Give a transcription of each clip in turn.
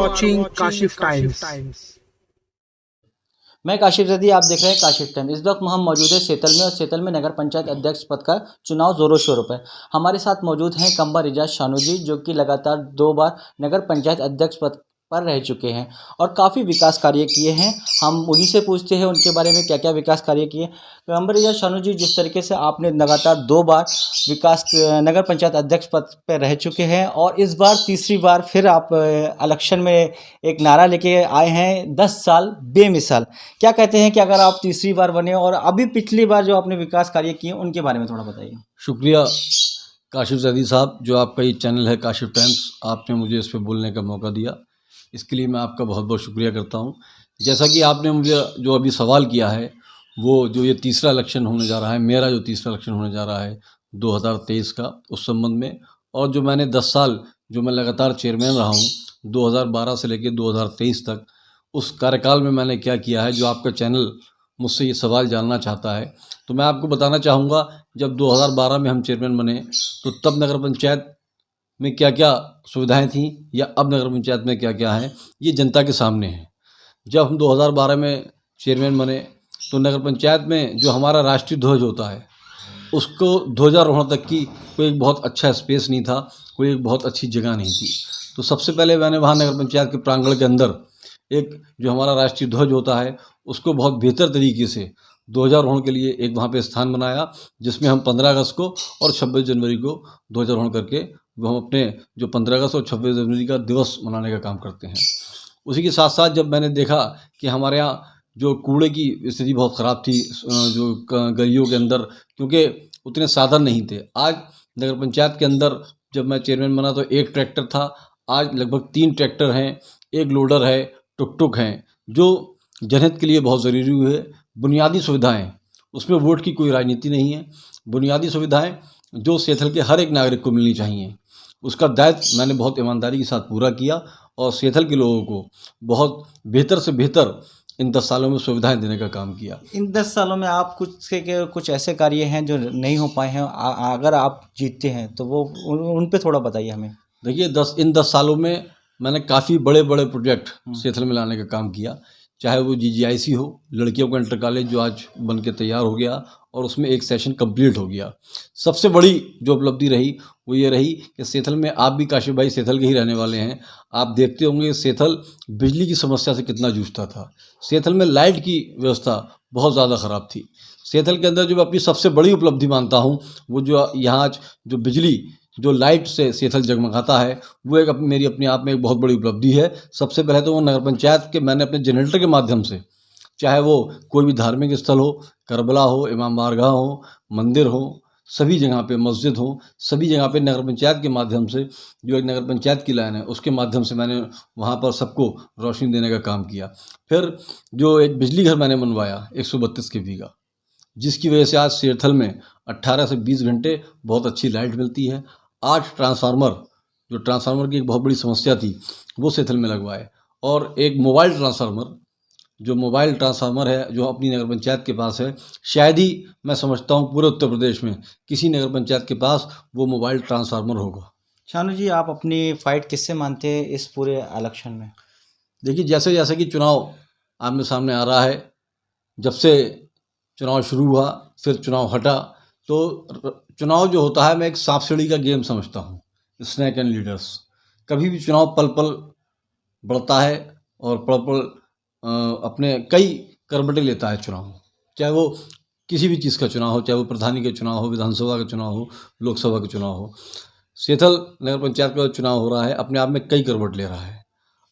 watching Kashif Times. मैं काशिफ जदी, आप देख रहे हैं काशिफ टाइम। इस वक्त हम मौजूद है सेतल में, और सेतल में नगर पंचायत अध्यक्ष पद का चुनाव जोरों शोरों पर। हमारे साथ मौजूद हैं कमर इजाज शानू जी, जो कि लगातार 2 बार नगर पंचायत अध्यक्ष पद पर रह चुके हैं और काफ़ी विकास कार्य किए हैं। हम उन्हीं से पूछते हैं उनके बारे में क्या क्या विकास कार्य किए। कमर इजाज शानू जी, जिस तरीके से आपने लगातार 2 बार नगर पंचायत अध्यक्ष पद पर रह चुके हैं और इस बार तीसरी बार फिर आप इलेक्शन में एक नारा लेके आए हैं, 10 साल बेमिसाल। क्या कहते हैं कि अगर आप तीसरी बार बने और अभी पिछली बार जो आपने विकास कार्य किए उनके बारे में थोड़ा बताइए। शुक्रिया काशिफ जदी साहब, जो आपका ये चैनल है काशिफ टाइम्स, आपने मुझे इस पर बोलने का मौका दिया, इसके लिए मैं आपका बहुत बहुत शुक्रिया करता हूँ। जैसा कि आपने मुझे जो अभी सवाल किया है, वो जो ये तीसरा इलेक्शन होने जा रहा है, मेरा जो तीसरा इलेक्शन होने जा रहा है 2023 का, उस संबंध में, और जो मैंने 10 साल जो मैं लगातार चेयरमैन रहा हूँ 2012 से लेकर 2023 तक, उस कार्यकाल में मैंने क्या किया है, जो आपका चैनल मुझसे ये सवाल जानना चाहता है। तो मैं आपको बताना चाहूँगा, जब 2012 में हम चेयरमैन बने तो तब नगर पंचायत में क्या क्या सुविधाएं थीं या अब नगर पंचायत में क्या क्या है, ये जनता के सामने है। जब हम 2012 में चेयरमैन बने तो नगर पंचायत में जो हमारा राष्ट्रीय ध्वज होता है, उसको ध्वजारोहण तक की कोई एक बहुत अच्छा स्पेस नहीं था, कोई एक बहुत अच्छी जगह नहीं थी। तो सबसे पहले मैंने वहाँ नगर पंचायत के प्रांगण के अंदर एक जो हमारा राष्ट्रीय ध्वज होता है, उसको बहुत बेहतर तरीके से ध्वजारोहण के लिए एक वहाँ पे स्थान बनाया, जिसमें हम 15 अगस्त को और 26 जनवरी को ध्वजारोहण करके वो हम अपने जो 15 अगस्त और 26 जनवरी का दिवस मनाने का काम करते हैं। उसी के साथ साथ जब मैंने देखा कि हमारे यहाँ जो कूड़े की स्थिति बहुत ख़राब थी, जो गलियों के अंदर, क्योंकि उतने साधन नहीं थे। आज नगर पंचायत के अंदर जब मैं चेयरमैन बना तो 1 ट्रैक्टर था, आज लगभग 3 ट्रैक्टर हैं, 1 लोडर है, टुक हैं, जो जनहित के लिए बहुत ज़रूरी हुई है। बुनियादी सुविधाएं, उसमें वोट की कोई राजनीति नहीं है। बुनियादी सुविधाएं जो सेथल के हर एक नागरिक को मिलनी चाहिए, उसका दायित्व मैंने बहुत ईमानदारी के साथ पूरा किया और सेथल के लोगों को बहुत बेहतर से बेहतर इन 10 सालों में सुविधाएं देने का काम किया। इन 10 सालों में आप कुछ ऐसे कार्य हैं जो नहीं हो पाए हैं, अगर आप जीतते हैं तो वो उन पे थोड़ा बताइए हमें। देखिए, इन 10 सालों में मैंने काफ़ी बड़े बड़े प्रोजेक्ट सेथल में लाने का काम किया, चाहे वो GGIC हो, लड़कियों का इंटर कॉलेज जो आज बन के तैयार हो गया और उसमें एक सेशन कंप्लीट हो गया। सबसे बड़ी जो उपलब्धि रही वो ये रही कि सेथल में, आप भी काशिफ भाई सेथल के ही रहने वाले हैं, आप देखते होंगे सेथल बिजली की समस्या से कितना जूझता था। सेथल में लाइट की व्यवस्था बहुत ज़्यादा ख़राब थी। सेथल के अंदर जो मैं अपनी सबसे बड़ी उपलब्धि मानता हूँ, वो जो यहाँ आज जो बिजली, जो लाइट से सेथल जगमगाता है, वो एक मेरी अपने आप में एक बहुत बड़ी उपलब्धि है। सबसे पहले तो वो नगर पंचायत के मैंने अपने जनरेटर के माध्यम से, चाहे वो कोई भी धार्मिक स्थल हो, करबला हो, इमाम बारगाह हो, मंदिर हो, सभी जगह पे मस्जिद हो, सभी जगह पे नगर पंचायत के माध्यम से, जो एक नगर पंचायत की लाइन है उसके माध्यम से मैंने वहाँ पर सबको रोशनी देने का काम किया। फिर जो एक बिजली घर मैंने बनवाया 132 kV का, जिसकी वजह से आज सेथल में 18 से 20 घंटे बहुत अच्छी लाइट मिलती है। 8 ट्रांसफार्मर, जो ट्रांसफार्मर की एक बहुत बड़ी समस्या थी, वो सेथल में लगवाए, और एक मोबाइल ट्रांसफार्मर, जो मोबाइल ट्रांसफार्मर है जो अपनी नगर पंचायत के पास है, शायद ही मैं समझता हूँ पूरे उत्तर प्रदेश में किसी नगर पंचायत के पास वो मोबाइल ट्रांसफार्मर होगा। शानू जी, आप अपनी फाइट किससे मानते हैं इस पूरे इलेक्शन में? देखिए, जैसे जैसे कि चुनाव आमने सामने आ रहा है, जब से चुनाव शुरू हुआ फिर चुनाव हटा, तो चुनाव जो होता है मैं एक सांप सीढ़ी का गेम समझता हूँ, स्नैक एंड लीडर्स। कभी भी चुनाव पल पल बढ़ता है और पल पल अपने कई करवटें लेता है चुनाव, चाहे वो किसी भी चीज़ का चुनाव हो, चाहे वो प्रधानी का चुनाव हो, विधानसभा का चुनाव हो, लोकसभा का चुनाव हो। सेथल नगर पंचायत का चुनाव हो रहा है, अपने आप में कई करवट ले रहा है।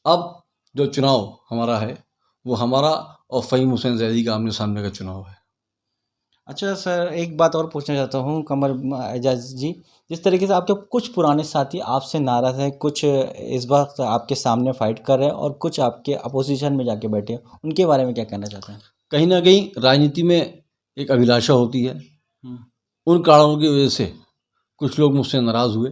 अब जो चुनाव हमारा है वो हमारा और फ़हीम हुसैन जैदी का आमने सामने का चुनाव है। अच्छा सर, एक बात और पूछना चाहता हूँ कमर एजाज जी, जिस तरीके से आपके कुछ पुराने साथी आपसे नाराज़ हैं, कुछ इस वक्त आपके सामने फाइट कर रहे हैं और कुछ आपके अपोजिशन में जाके बैठे हैं, उनके बारे में क्या कहना चाहते हैं? कहीं ना कहीं राजनीति में एक अभिलाषा होती है, उन कारणों की वजह से कुछ लोग मुझसे नाराज़ हुए,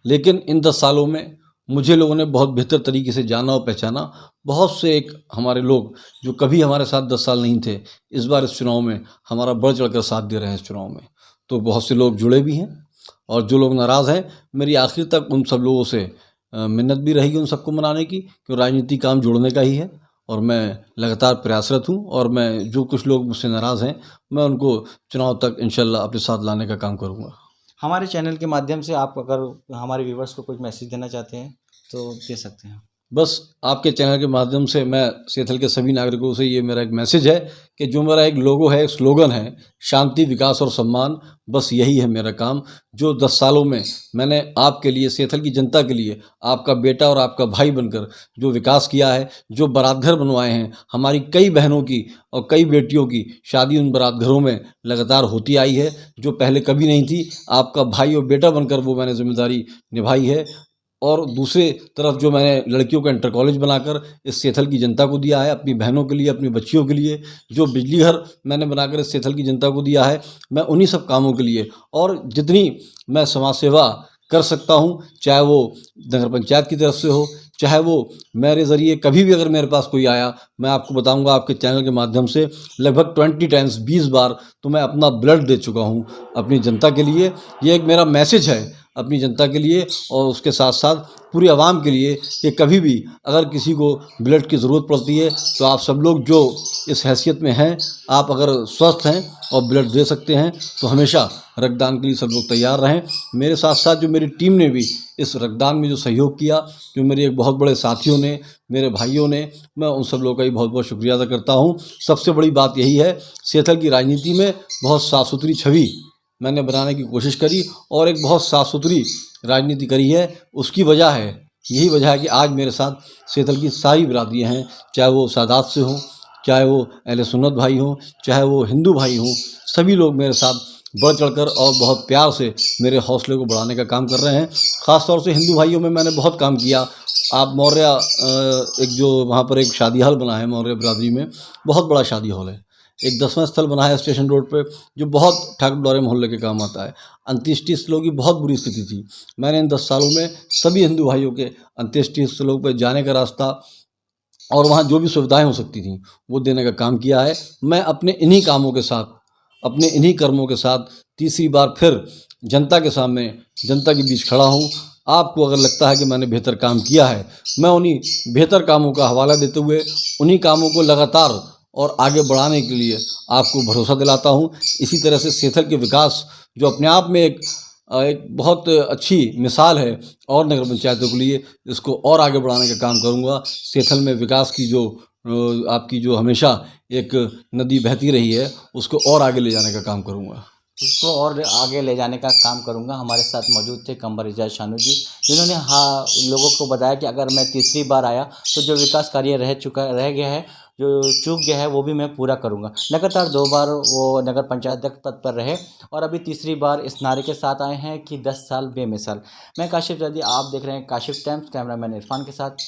लेकिन इन 10 सालों में मुझे लोगों ने बहुत बेहतर तरीके से जाना और पहचाना। बहुत से एक हमारे लोग जो कभी हमारे साथ 10 साल नहीं थे, इस बार इस चुनाव में हमारा बढ़ चढ़ कर साथ दे रहे हैं इस चुनाव में। तो बहुत से लोग जुड़े भी हैं, और जो लोग नाराज़ हैं, मेरी आखिर तक उन सब लोगों से मिन्नत भी रहेगी उन सबको मनाने की, क्योंकि राजनीति काम जोड़ने का ही है। और मैं लगातार प्रयासरत हूँ, और मैं जो कुछ लोग मुझसे नाराज़ हैं, मैं उनको चुनाव तक इंशाल्लाह अपने साथ लाने का काम करूँगा। हमारे चैनल के माध्यम से आप अगर हमारे व्यूवर्स को कुछ मैसेज देना चाहते हैं तो दे सकते हैं। बस आपके चैनल के माध्यम से मैं सेथल के सभी नागरिकों से ये मेरा एक मैसेज है कि जो मेरा एक लोगो है, एक स्लोगन है, शांति, विकास और सम्मान, बस यही है मेरा काम। जो 10 सालों में मैंने आपके लिए, सेथल की जनता के लिए, आपका बेटा और आपका भाई बनकर जो विकास किया है, जो बारात घर बनवाए हैं, हमारी कई बहनों की और कई बेटियों की शादी उन बारात घरों में लगातार होती आई है, जो पहले कभी नहीं थी। आपका भाई और बेटा बनकर वो मैंने जिम्मेदारी निभाई है। और दूसरे तरफ जो मैंने लड़कियों का इंटर कॉलेज बनाकर इस सेथल की जनता को दिया है, अपनी बहनों के लिए, अपनी बच्चियों के लिए, जो बिजली घर मैंने बनाकर इस सेथल की जनता को दिया है, मैं उन्हीं सब कामों के लिए और जितनी मैं समाज सेवा कर सकता हूँ, चाहे वो नगर पंचायत की तरफ से हो, चाहे वो मेरे ज़रिए कभी भी अगर मेरे पास कोई आया, मैं आपको बताऊंगा आपके चैनल के माध्यम से लगभग 20 टाइम्स 20 बार तो मैं अपना ब्लड दे चुका हूँ अपनी जनता के लिए। ये एक मेरा मैसेज है अपनी जनता के लिए और उसके साथ साथ पूरी आवाम के लिए कि कभी भी अगर किसी को ब्लड की ज़रूरत पड़ती है तो आप सब लोग जो इस हैसियत में हैं, आप अगर स्वस्थ हैं और ब्लड दे सकते हैं तो हमेशा रक्तदान के लिए सब लोग तैयार रहें। मेरे साथ साथ जो मेरी टीम ने भी इस रक्तदान में जो सहयोग किया, जो मेरे एक बहुत बड़े साथियों ने, मेरे भाइयों ने, मैं उन सब लोगों का भी बहुत बहुत शुक्रिया अदा करता हूँ। सबसे बड़ी बात यही है, सेथल की राजनीति में बहुत साफ़ सुथरी छवि मैंने बनाने की कोशिश करी और एक बहुत साफ़ सुथरी राजनीति करी है। उसकी वजह है, यही वजह है कि आज मेरे साथ सेथल की सारी बिरादरियाँ हैं, चाहे वो सादात से हों, चाहे वो अहले सुन्नत भाई हों, चाहे वो हिंदू भाई हों, सभी लोग मेरे साथ बढ़ चढ़कर और बहुत प्यार से मेरे हौसले को बढ़ाने का काम कर रहे हैं। ख़ास तौर से हिंदू भाइयों में मैंने बहुत काम किया। आप मौर्य एक जो वहाँ पर एक शादी हॉल बना है मौर्य बिरादरी में, बहुत बड़ा शादी हॉल है। एक 10वां स्थल बना है स्टेशन रोड पे, जो बहुत ठाकुर द्वारे मोहल्ले के काम आता है। अंत्येष्टि स्थलों की बहुत बुरी स्थिति थी। मैंने इन 10 सालों में सभी हिंदू भाइयों के अंत्येष्टि स्थलों पर जाने का रास्ता और वहाँ जो भी सुविधाएं हो सकती थी वो देने का काम किया है। मैं अपने इन्हीं कामों के साथ, अपने इन्हीं कर्मों के साथ तीसरी बार फिर जनता के सामने, जनता के बीच खड़ा हूँ। आपको अगर लगता है कि मैंने बेहतर काम किया है, मैं उन्हीं बेहतर कामों का हवाला देते हुए उन्हीं कामों को लगातार और आगे बढ़ाने के लिए आपको भरोसा दिलाता हूँ। इसी तरह से सेथल के विकास जो अपने आप में एक बहुत अच्छी मिसाल है और नगर पंचायतों के लिए, इसको और आगे बढ़ाने का काम करूँगा। सेथल में विकास की जो आपकी जो हमेशा एक नदी बहती रही है, उसको और आगे ले जाने का काम करूँगा। उसको और आगे ले जाने का काम करूंगा। हमारे साथ मौजूद थे कंवर इजाज शानू जी, जिन्होंने लोगों को बताया कि अगर मैं तीसरी बार आया तो जो विकास कार्य रह गया है, जो चूक गया है, वो भी मैं पूरा करूंगा। लगातार 2 बार वो नगर पंचायत अध्यक्ष पद पर रहे और अभी तीसरी बार इस नारे के साथ आए हैं कि 10 साल बेमिसाल। मैं काशिफ जदी, आप देख रहे हैं काशिफ टाइम्स, कैमरामैन इरफान के साथ।